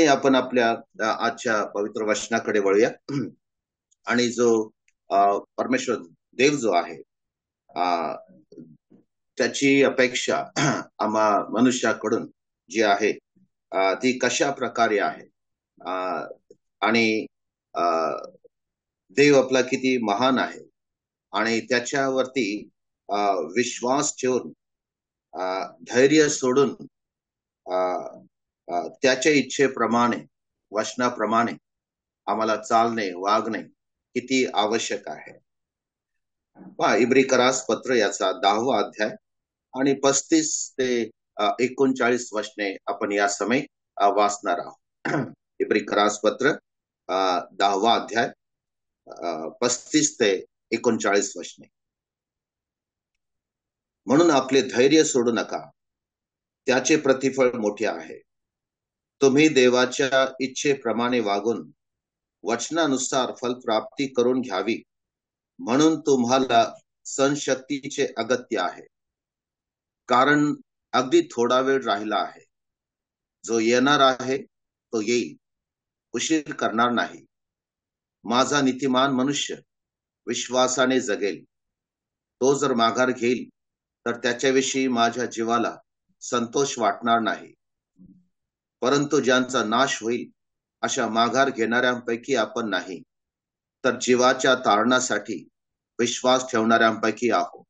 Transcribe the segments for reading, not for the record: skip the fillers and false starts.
मंडळी, आपण आपल्या आजच्या पवित्र वचनाकडे वळूया. आणि जो परमेश्वर देव जो आहे, त्याची अपेक्षा आम्हा मनुष्याकडून जी आहे ती कशा प्रकारे आहे, आणि देव आपला किती महान आहे आणि त्याच्यावरती विश्वास ठेवून धैर्य सोडून त्याच्या इच्छेप्रमाणे, वचनाप्रमाणे आम्हाला चालणे, वागणे किती आवश्यक आहे. इब्रिकरास पत्र याचा 10वा अध्याय आणि 35 ते 39 वचने आपण या समय वाचणार आहोत. इब्रिकरास पत्र 10वा अध्याय 35 ते 39 वचने. म्हणून आपले धैर्य सोडू नका, त्याचे प्रतिफळ मोठे आहे. तुम्ही देवाच्या इच्छेप्रमाणे वागून वचनानुसार फलप्राप्ती करून घ्यावी, म्हणून तुम्हाला सहनशक्तीचे अगत्य आहे. कारण अगदी थोडा वेळ राहिला आहे. जो येणार आहे तो येईल, उशीर करणार नाही. माझा नीतिमान मनुष्य विश्वासाने जगेल. तो जर माघार घेईल तर त्याच्याविषयी माझ्या जीवाला संतोष वाटणार नाही. परंतु ज्यांचा नाश होईल अशा माघार घेणाऱ्यांपैकी आपण नाही, तर जीवाच्या तारणासाठी विश्वास ठेवणाऱ्यांपैकी आहोत.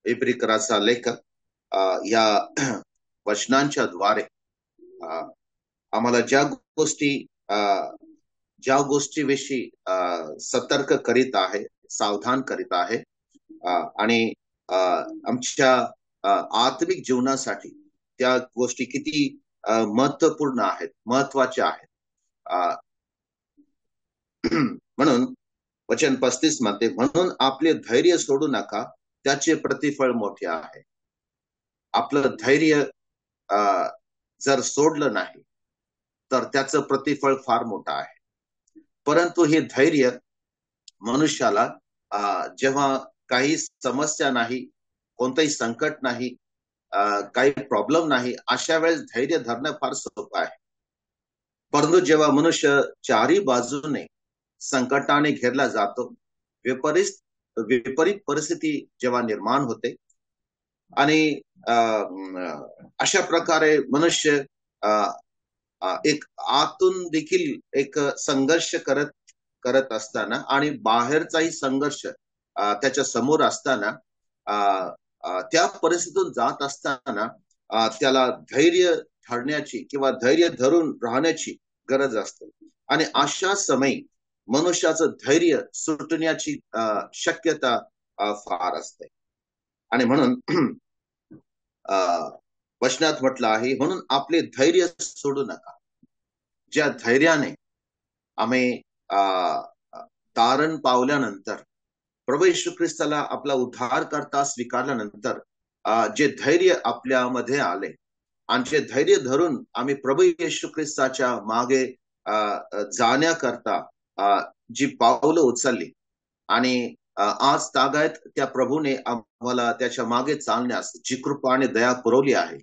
इब्रिकराचा लेखक या वचनांच्या द्वारे आम्हाला ज्या गोष्टीविषयी सतर्क करीत आहे, सावधान करीत आहे, आणि आमच्या आत्मिक जीवनासाठी त्या गोष्टी किती महत्वपूर्ण आहेत, महत्वाच्या आहेत. म्हणून वचन 35 मध्ये, म्हणून आपले धैर्य सोडू नका, त्याचे प्रतिफळ मोठे आहे. आपलं धैर्य जर सोडलं नाही तर त्याचं प्रतिफळ फार मोठं आहे. परंतु हे धैर्य मनुष्याला जेव्हा काही समस्या नाही, कोणतंही संकट नाही, काही प्रॉब्लेम नाही, अशा वेळेस धैर्य धरणं फार सोपं आहे. परंतु जेव्हा मनुष्य चारही बाजूने संकटाने घेरला जातो, विपरीत परिस्थिती जेव्हा निर्माण होते, आणि अशा प्रकारे मनुष्य एक आतून देखील एक संघर्ष करत असताना आणि बाहेरचाही संघर्ष त्याच्या समोर असताना, त्या परिस्थितीतून जात असताना त्याला धैर्य धरण्याची किंवा धैर्य धरून राहण्याची गरज असते. आणि अशा समयी मनुष्याचं धैर्य सुटण्याची शक्यता फार असते. आणि म्हणून वचनात म्हटलं आहे, म्हणून आपले धैर्य सोडू नका. ज्या धैर्याने आम्ही तारण पावल्यानंतर, प्रभू येशू ख्रिस्ताला आपला उद्धारकर्ता स्वीकारल्यानंतर जे धैर्य आपल्यामध्ये आले आणि जे धैर्य धरून आम्ही प्रभू येशू ख्रिस्ताच्या मागे जाण्याकरता जी पावलं उचलली, आणि आज तागायत त्या प्रभूने आम्हाला त्याच्या मागे चालण्यास जी कृपा आणि दया पुरवली आहे,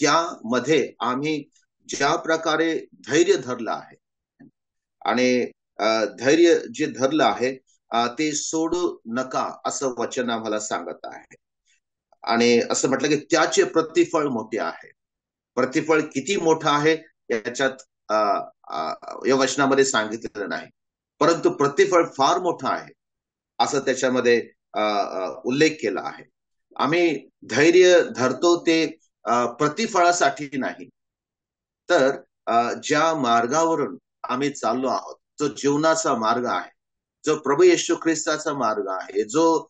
त्यामध्ये आम्ही ज्या प्रकारे धैर्य धरलं आहे, आणि धैर्य जे धरलं आहे ते सोडू नका असं वचन आम्हाला सांगत आहे. आणि असं म्हटलं की त्याचे प्रतिफळ मोठे आहे. प्रतिफळ किती मोठं आहे याच्यात या वचनामध्ये सांगितलेलं नाही, परंतु प्रतिफळ फार मोठं आहे असं त्याच्यामध्ये उल्लेख केला आहे. आम्ही धैर्य धरतो ते प्रतिफळासाठी नाही, तर ज्या मार्गावरून आम्ही चाललो आहोत, जो जीवनाचा मार्ग आहे, जो प्रभू येशू ख्रिस्ताचा मार्ग आहे, जो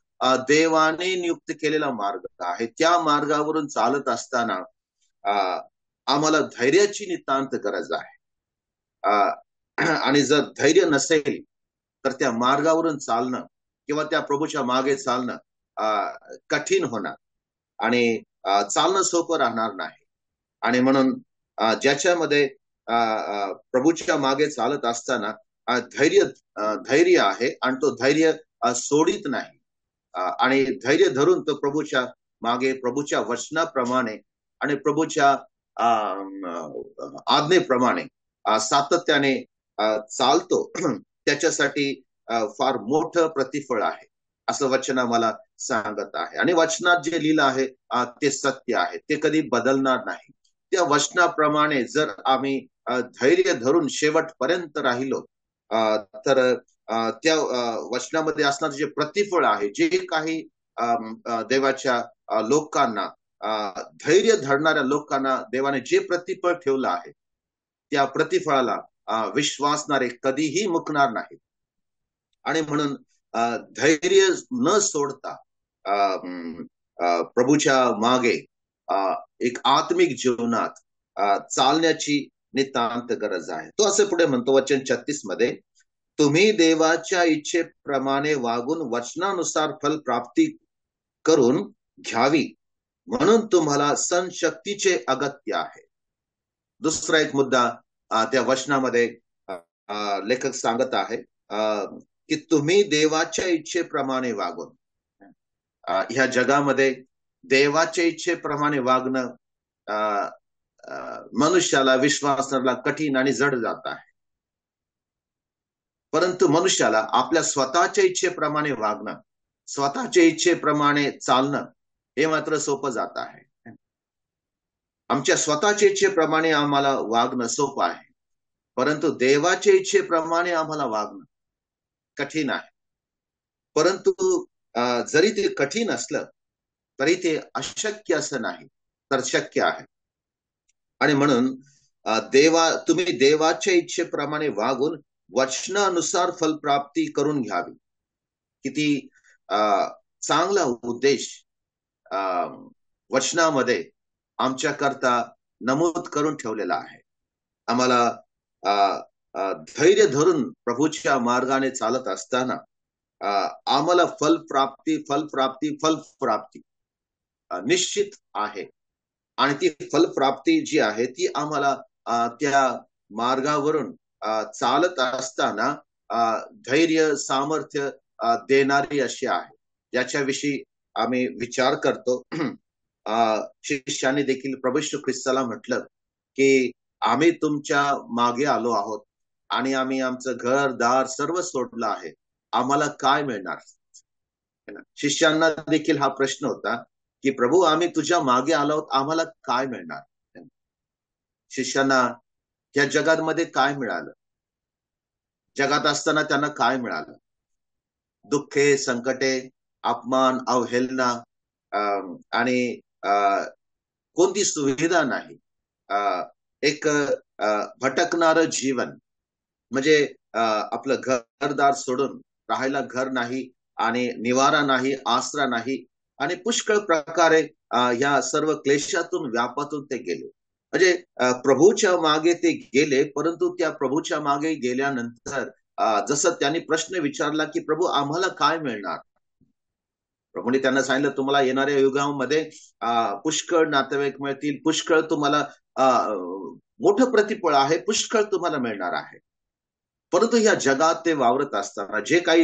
देवाने नियुक्त केलेला मार्ग आहे, त्या मार्गावरून चालत असताना आम्हाला धैर्याची नितांत गरज आहे. आणि जर धैर्य नसेल तर त्या मार्गावरून चालणं किंवा त्या प्रभूच्या मागे चालणं कठीण होणार आणि चालणं सोपं राहणार नाही. आणि म्हणून ज्याच्यामध्ये प्रभूच्या मागे चालत असताना धैर्य आहे आणि तो धैर्य सोडित नाही, आणि धैर्य धरून तो प्रभूच्या मागे, प्रभूच्या वचनाप्रमाणे आणि प्रभूच्या आज्ञेप्रमाणे सातत्याने चालतो त्याच्यासाठी फार मोठं प्रतिफळ आहे असं वचन आम्हाला सांगत आहे. आणि वचनात जे लिहिलं आहे ते सत्य आहे, ते कधी बदलणार नाही. त्या वचनाप्रमाणे जर आम्ही धैर्य धरून शेवटपर्यंत राहिलो तर त्या वचनामध्ये असणारे जे प्रतिफळ आहे, जे काही देवाच्या लोकांना धैर्य धरणाऱ्या लोकांना देवाने जे प्रतिफळ ठेवलं आहे त्या प्रतिफळाला विश्वासणारे कधीही मुकणार नाही. आणि म्हणून धैर्य न सोडता प्रभूच्या मागे एक आत्मिक जीवनात चालण्याची नितांत गरज आहे. तो असे पुढे म्हणतो वचन 36 मध्ये, तुम्ही देवाच्या इच्छेप्रमाणे वागून वचनानुसार फल प्राप्ती करून घ्यावी म्हणून तुम्हाला सणशक्तीचे अगत्य आहे. दुसरा एक मुद्दा त्या वचनामध्ये लेखक सांगत आहे की तुम्ही देवाच्या इच्छेप्रमाणे वागून. ह्या जगामध्ये देवाच्या इच्छेप्रमाणे वागणं मनुष्याला विश्वासाला कठीण आणि जड जात आहे. परंतु मनुष्याला आपल्या स्वतःच्या इच्छेप्रमाणे वागणं, स्वतःच्या इच्छेप्रमाणे चालणं हे मात्र सोपं जात आहे. आमच्या स्वतःच्या इच्छेप्रमाणे आम्हाला वागणं सोपं आहे, परंतु देवाच्या इच्छेप्रमाणे आम्हाला वागणं कठीण आहे. परंतु जरी ते कठीण असलं तरी ते अशक्य असं नाही, तर शक्य आहे. आणि म्हणून तुम्ही देवाच्या इच्छेप्रमाणे वागून वचनानुसार फलप्राप्ती करून घ्यावी. किती चांगला उद्देश वचनामध्ये आमच्या करता नमूद करून ठेवलेला आहे. आम्हाला धैर्य धरून प्रभूच्या मार्गाने चालत असताना आम्हाला फलप्राप्ती निश्चित आहे. आणि ती फलप्राप्ती जी आहे ती आम्हाला त्या मार्गावरून चालत असताना धैर्य सामर्थ्य देणारी अशी आहे, ज्याच्याविषयी आम्ही विचार करतो. शिष्याने देखील प्रभू येशू ख्रिस्ताला म्हटलं की आम्ही तुमच्या मागे आलो आहोत आणि आम्ही आमचं घर दार सर्व सोडलं आहे, आम्हाला काय मिळणार. शिष्यांना देखील हा प्रश्न होता की प्रभू आम्ही तुझ्या मागे आलो आहोत, आम्हाला काय मिळणार. शिष्यांना या जगामध्ये काय मिळालं, जगात असताना त्यांना काय मिळालं. दुःखे, संकटे, अपमान, अवहेलना आणि कोणती सुविधा नाही. एक भटकणारं जीवन, म्हणजे आपलं घरदार सोडून राहायला घर नाही आणि निवारा नाही, आसरा नाही, आणि पुष्कळ प्रकारे या सर्व क्लेशातून व्यापातून ते गेले. म्हणजे प्रभूच्या मागे ते गेले, परंतु त्या प्रभूच्या मागे गेल्यानंतर जसं त्यांनी प्रश्न विचारला की प्रभू आम्हाला काय मिळणार, प्रभूने त्यांना सांगितलं तुम्हाला येणाऱ्या युगामध्ये पुष्कळ नातेवाईक मिळतील, पुष्कळ तुम्हाला मोठं प्रतिफळ आहे, पुष्कळ तुम्हाला मिळणार आहे. परंतु ह्या जगात ते वावरत असताना जे काही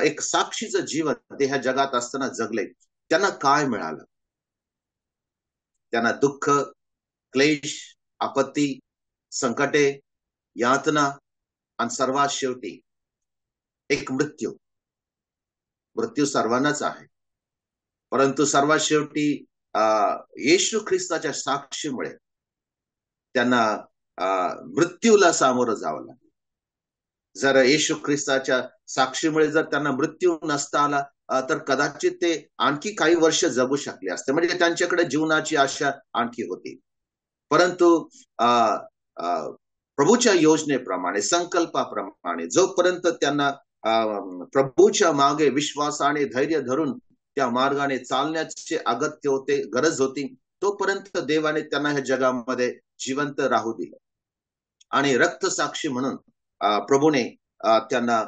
एक साक्षीचं जीवन ते ह्या जगात असताना जगले, त्यांना काय मिळालं. त्यांना दुःख, क्लेश, आपत्ती, संकटे, यातना आणि सर्वात शेवटी एक मृत्यू. मृत्यू सर्वांनाच आहे, परंतु सर्वात शेवटी येशू ख्रिस्ताच्या साक्षीमुळे त्यांना मृत्यूला सामोरं जावं लागलं. जर येशू ख्रिस्ताच्या साक्षीमुळे जर त्यांना मृत्यू नसता आला तर कदाचित ते आणखी काही वर्ष जगू शकले असते, म्हणजे त्यांच्याकडे जीवनाची आशा आणखी होती. परंतु प्रभूच्या योजनेप्रमाणे, संकल्पाप्रमाणे जोपर्यंत त्यांना प्रभूच्या मागे विश्वासाने धैर्य धरून त्या मार्गाने चालण्याचे अगत्य होते, गरज होती, तोपर्यंत देवाने त्यांना ह्या जगामध्ये जिवंत राहू दिलं. आणि रक्तसाक्षी म्हणून प्रभूने त्यांना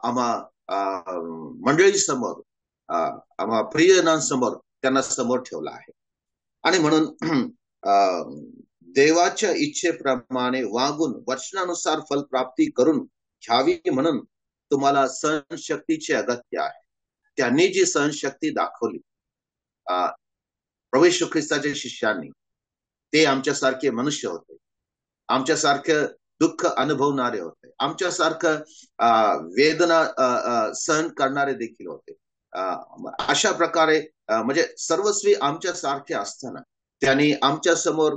आम्हा मंडळी समोर, आम्हा प्रियजनांसमोर त्यांना समोर ठेवला आहे. आणि म्हणून देवाच्या इच्छेप्रमाणे वागून वचनानुसार फलप्राप्ती करून घ्यावी म्हणून तुम्हाला सहनशक्तीचे अगत्य आहे. त्यांनी जी सहनशक्ती दाखवली प्रभू येशू ख्रिस्ताच्या शिष्यांनी, ते आमच्यासारखे मनुष्य होते, आमच्यासारखं दुःख अनुभवणारे होते, आमच्यासारखं वेदना सहन करणारे देखील होते. अशा प्रकारे म्हणजे सर्वस्वी आमच्यासारखे असताना त्यांनी आमच्या समोर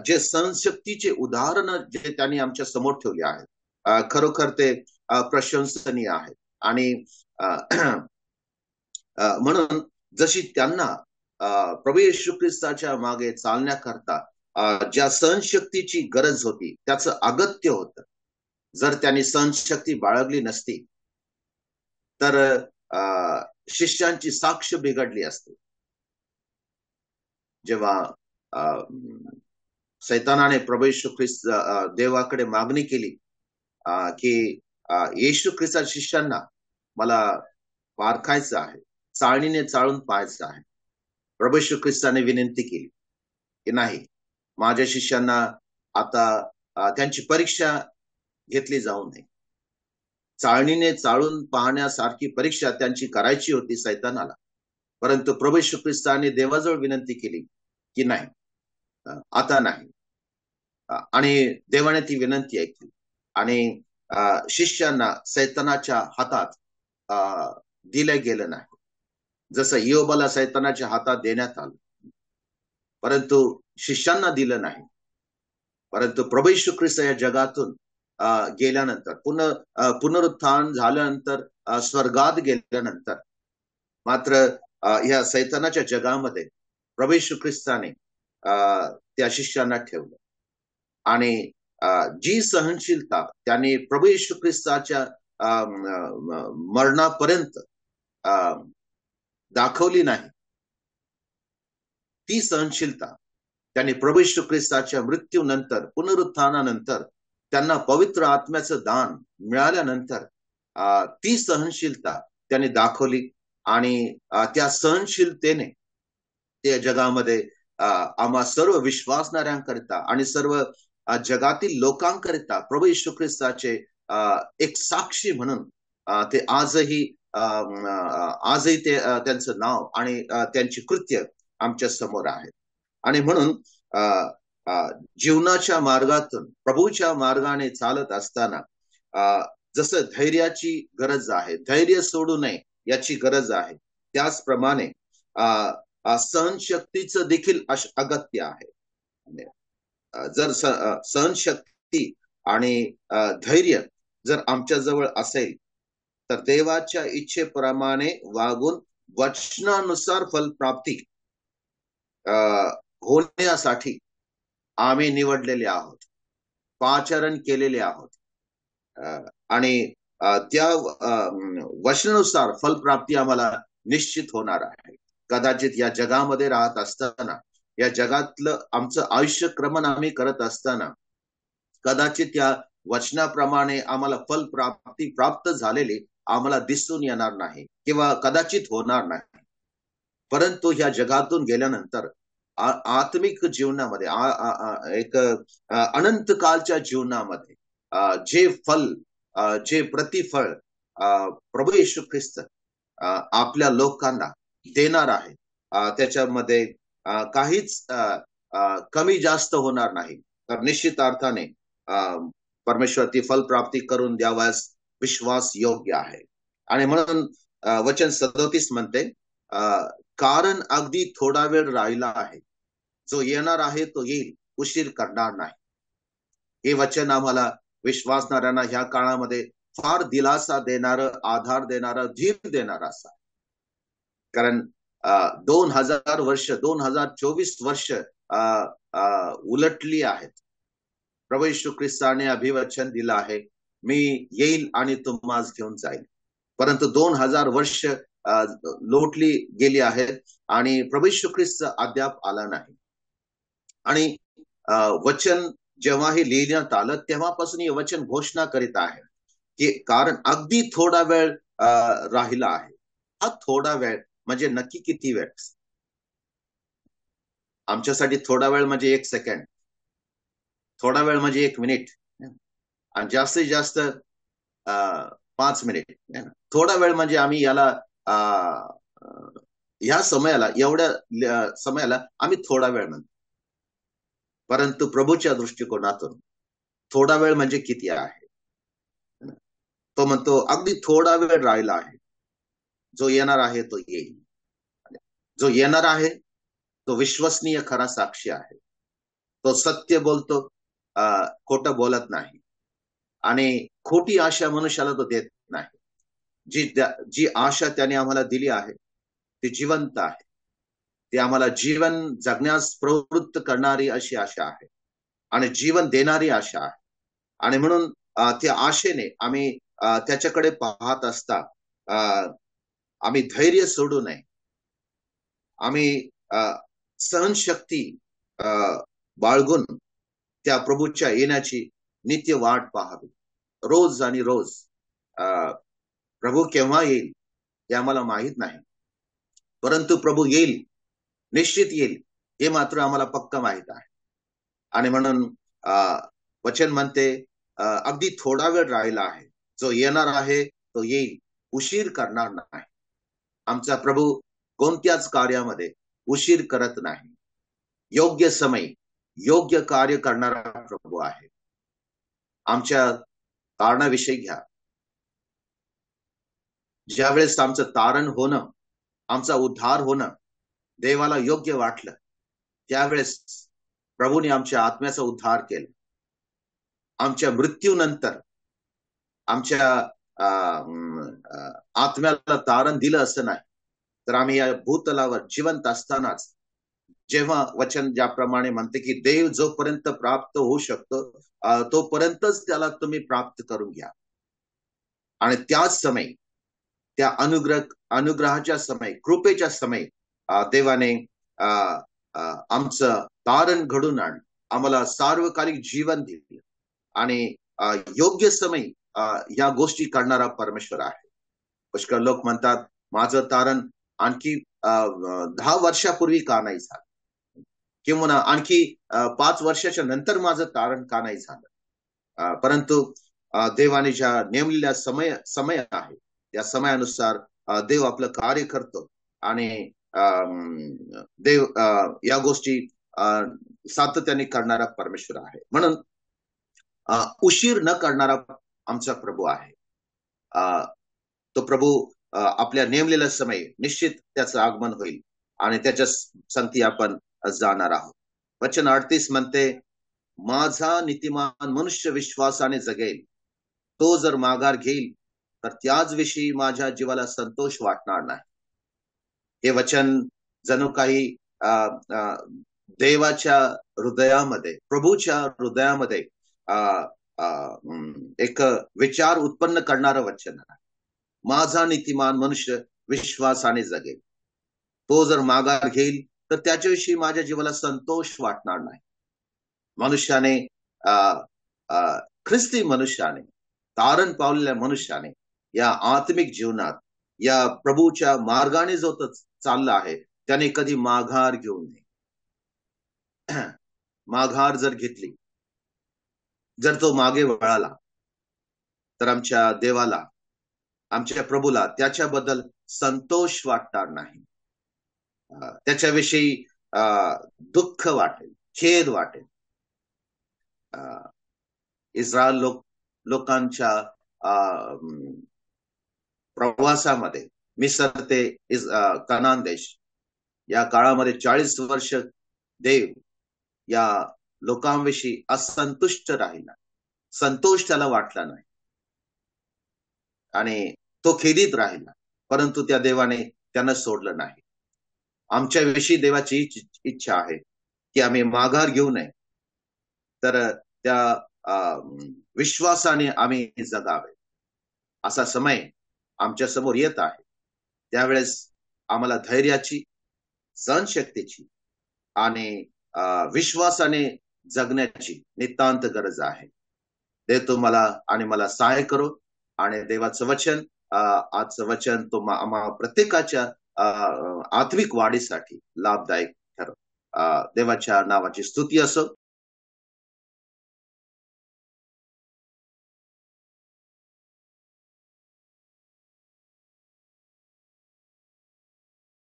जे सहनशक्तीचे उदाहरण जे त्यांनी आमच्या समोर ठेवले आहेत, खरोखर ते प्रशंसनीय आहेत. आणि म्हणून जशी त्यांना प्रभू येशू ख्रिस्ताच्या मागे चालण्याकरता ज्या सहनशक्तीची गरज होती, त्याचं अगत्य होतं. जर त्यांनी सहनशक्ती बाळगली नसती तर शिष्यांची साक्ष बिघडली असते. जेव्हा सैतानाने प्रभू येशू ख्रिस्त देवाकडे मागणी केली की येशू ख्रिस्ता शिष्यांना मला पारखायचं आहे, चाळणीने चाळून पाहायचं आहे, प्रभू येशू ख्रिस्ताने विनंती केली की नाही, माझ्या शिष्यांना आता त्यांची परीक्षा घेतली जाऊ नये. चाळणीने चाळून पाहण्यासारखी परीक्षा त्यांची करायची होती सैतानाला, परंतु प्रभू येशू ख्रिस्ताने देवाजवळ विनंती केली की नाही, आता नाही. आणि देवाने ती विनंती ऐकली आणि शिष्यांना सैतानाच्या हातात दिलं गेलं नाही. जसं योबाला सैतानाच्या हातात देण्यात आलं, परंतु शिष्यांना दिलं नाही. परंतु प्रभू येशू ख्रिस्त या जगातून गेल्यानंतर, पुनरुत्थान झाल्यानंतर, स्वर्गात गेल्यानंतर मात्र या सैतानाच्या जगामध्ये प्रभू येशू ख्रिस्ताने त्या शिष्यांना ठेवलं. आणि जी सहनशीलता त्यांनी प्रभू येशू ख्रिस्ताच्या मरणापर्यंत दाखवली नाही, ती सहनशीलता त्यांनी प्रभू येशू ख्रिस्ताच्या मृत्यूनंतर, पुनरुत्थानानंतर, त्यांना पवित्र आत्म्याचं दान मिळाल्यानंतर ती सहनशीलता त्यांनी दाखवली. आणि त्या सहनशीलतेने त्या जगामध्ये आम्हा सर्व विश्वासणाऱ्यांकरिता आणि सर्व जगातील लोकांकरिता प्रभू येशू ख्रिस्ताचे एक साक्षी म्हणून ते आजही ते त्यांचं नाव आणि त्यांची कृत्य आमच्या समोर आहेत. आणि म्हणून जीवनाच्या मार्गातून प्रभूच्या मार्गाने चालत असताना जसं धैर्याची गरज आहे, धैर्य सोडू नये याची गरज आहे, त्याचप्रमाणे सहनशक्तीचं देखील अगत्य आहे. जर सहनशक्ती आणि धैर्य जर आमच्या जवळ असेल तर देवाच्या इच्छेप्रमाणे वागून वचनानुसार फलप्राप्ती होण्यासाठी आम्ही निवडलेले आहोत, पाचारण केलेले आहोत. आणि त्या वचनानुसार फलप्राप्ती आम्हाला निश्चित होणार आहे. कदाचित या जगामध्ये राहत असताना, या जगातलं आमचं आयुष्य क्रमण आम्ही करत असताना कदाचित या वचनाप्रमाणे आम्हाला फलप्राप्ती प्राप्त झालेली आम्हाला दिसून येणार नाही किंवा कदाचित होणार नाही. परंतु ह्या जगातून गेल्यानंतर आत्मिक जीवनामध्ये, एक अनंत कालच्या जीवनामध्ये जे फल, जे प्रतिफळ प्रभू येशू ख्रिस्त आपल्या लोकांना देणार आहे, त्याच्यामध्ये काहीच कमी जास्त होणार नाही. तर निश्चित अर्थाने परमेश्वर ती फलप्राप्ती करून द्यावास विश्वास योग्य आहे. आणि म्हणून वचन 37 म्हणते, कारण अगदी थोडा वेळ राहिला आहे, जो येणार आहे तो येईल, उशीर करणार नाही. हे वचन आम्हाला विश्वासणाऱ्यांना ह्या काळामध्ये फार दिलासा देणारं, आधार देणारं, धीर देणारं असं. कारण 2000 वर्ष, 2024 वर्ष उलटली आहेत. प्रभू येशू ख्रिस्ताने अभिवचन दिलं आहे, मी येईल आणि तुम्हास घेऊन जाईल. परंतु 2000 वर्ष लोटली गेली आहेत आणि प्रभू येशू ख्रिस्त अद्याप आला नाही. आणि वचन जेव्हा हे लिहिण्यात आलं तेव्हापासून हे वचन घोषणा करीत आहे की कारण अगदी थोडा वेळ राहिला आहे. हा थोडा वेळ म्हणजे नक्की किती वेळ? आमच्यासाठी थोडा वेळ म्हणजे 1 सेकंड, थोडा वेळ म्हणजे 1 मिनिट, आणि जास्तीत जास्त 5 मिनिट. थोडा वेळ म्हणजे आम्ही याला ह्या समयाला, एवढ्या समयाला आम्ही थोडा वेळ म्हणतो. परंतु प्रभूच्या दृष्टिकोनातून थोडा वेळ म्हणजे किती आहे? तो म्हणतो अगदी थोडा वेळ राहिला आहे, जो येणार आहे तो येईल. जो येणार आहे तो विश्वसनीय खरा साक्षी आहे. तो सत्य बोलतो, खोटं बोलत नाही, आणि खोटी आशा मनुष्याला तो देत नाही. जी आशा त्याने आम्हाला दिली आहे ती जिवंत आहे. ती आम्हाला जीवन जगण्यास प्रवृत्त करणारी अशी आशा आहे आणि जीवन देणारी आशा आहे. आणि म्हणून त्या आशेने आम्ही त्याच्याकडे पाहत असता आम्ही धैर्य सोडू नये. आम्ही सहनशक्ती बाळगून त्या प्रभूच्या येण्याची नित्य वाट पाहावी. रोज आणि रोज प्रभू केव्हा येईल हे आम्हाला माहित नाही, परंतु प्रभू येईल, निश्चित येईल हे मात्र आम्हाला पक्क माहित आहे. आणि म्हणून वचन म्हणते अगदी थोडा वेळ राहिला आहे, जो येणार आहे तो येईल, उशीर करणार नाही. आमचा प्रभू कोणत्याच कार्यामध्ये उशीर करत नाही. योग्य समय योग्य कार्य करणारा प्रभू आहे. आमच्या कारणाविषयी घ्या. ज्यावेळेस आमचं तारण होणं, आमचा उद्धार होणं देवाला योग्य वाटलं, त्यावेळेस प्रभूने आमच्या आत्म्याचा उद्धार केला. आमच्या मृत्यूनंतर आमच्या आत्म्याला तारण दिलं असं नाही, तर आम्ही या भूतलावर जिवंत असतानाच, जेव्हा वचन ज्याप्रमाणे म्हणते की देव जोपर्यंत प्राप्त होऊ शकतो तोपर्यंतच त्याला तुम्ही प्राप्त करून घ्या. आणि त्याच समय, त्या अनुग्रहाच्या समय, कृपेच्या समय देवाने आमचं तारण घडून आण, आम्हाला सार्वकालिक जीवन दिले आणि योग्य समय या गोष्टी करणारा परमेश्वर आहे. पुष्कळ लोक म्हणतात माझं तारण आणखी 10 वर्षापूर्वी का नाही झालं, किंवा आणखी 5 वर्षाच्या नंतर माझं तारण का नाही झालं. परंतु देवाने ज्या नेमलेल्या समय आहे त्या समयानुसार देव आपलं कार्य करतो आणि देव या गोष्टी सातत्याने करणारा परमेश्वर आहे. म्हणून उशीर न करणारा आमचा प्रभू आहे. तो प्रभू आपल्या नेमलेला समय निश्चित त्याचं आगमन होईल आणि त्याच्या संगती आपण जाणार आहोत. वचन 38 म्हणते माझा नीतिमान मनुष्य विश्वासाने जगेल, तो जर माघार घेईल तर त्याच विषयी माझ्या जीवाला संतोष वाटणार नाही. हे वचन जणू काही देवाच्या हृदयामध्ये, प्रभूच्या हृदयामध्ये एक विचार उत्पन्न करणारं वचन आहे. माझा नीतिमान मनुष्य विश्वासाने जगेल, तो जर माघार घेईल तर त्याच्याविषयी माझ्या जीवाला संतोष वाटणार नाही. मनुष्याने ख्रिस्ती मनुष्याने, तारण पावलेल्या मनुष्याने या आत्मिक जीवनात या प्रभूच्या मार्गाने जो तो चालला आहे त्याने कधी माघार घेऊ नये. माघार जर घेतली, जर तो मागे वळाला तर आमच्या देवाला, आमच्या प्रभूला त्याच्याबद्दल संतोष वाटणार नाही. त्याच्याविषयी दुःख वाटेल, खेद वाटेल. इस्रायल लोकांच्या प्रवासामध्ये मिस्र ते कनान देश या काळामध्ये 40 वर्ष देव या लोकांविषयी असंतुष्ट राहिला. संतोष त्याला वाटला नाही आणि तो खेदित राहिला, परंतु त्या देवाने त्यांना सोडलं नाही. आमच्या विषयी देवाची इच्छा आहे की आम्ही माघार घेऊ नये, तर त्या विश्वासाने आम्ही जगावे. असा समय आमच्या समोर येत आहे. त्यावेळेस आम्हाला धैर्याची, सहनशक्तीची आणि विश्वासाने जगण्याची नितांत गरज आहे. देव तुम्हाला आणि मला सहाय्य करो आणि देवाचं वचन, आजचं वचन आम्हा प्रत्येकाच्या आत्मिक वाढीसाठी लाभदायक ठरो. देवाच्या नावाची स्तुती असो.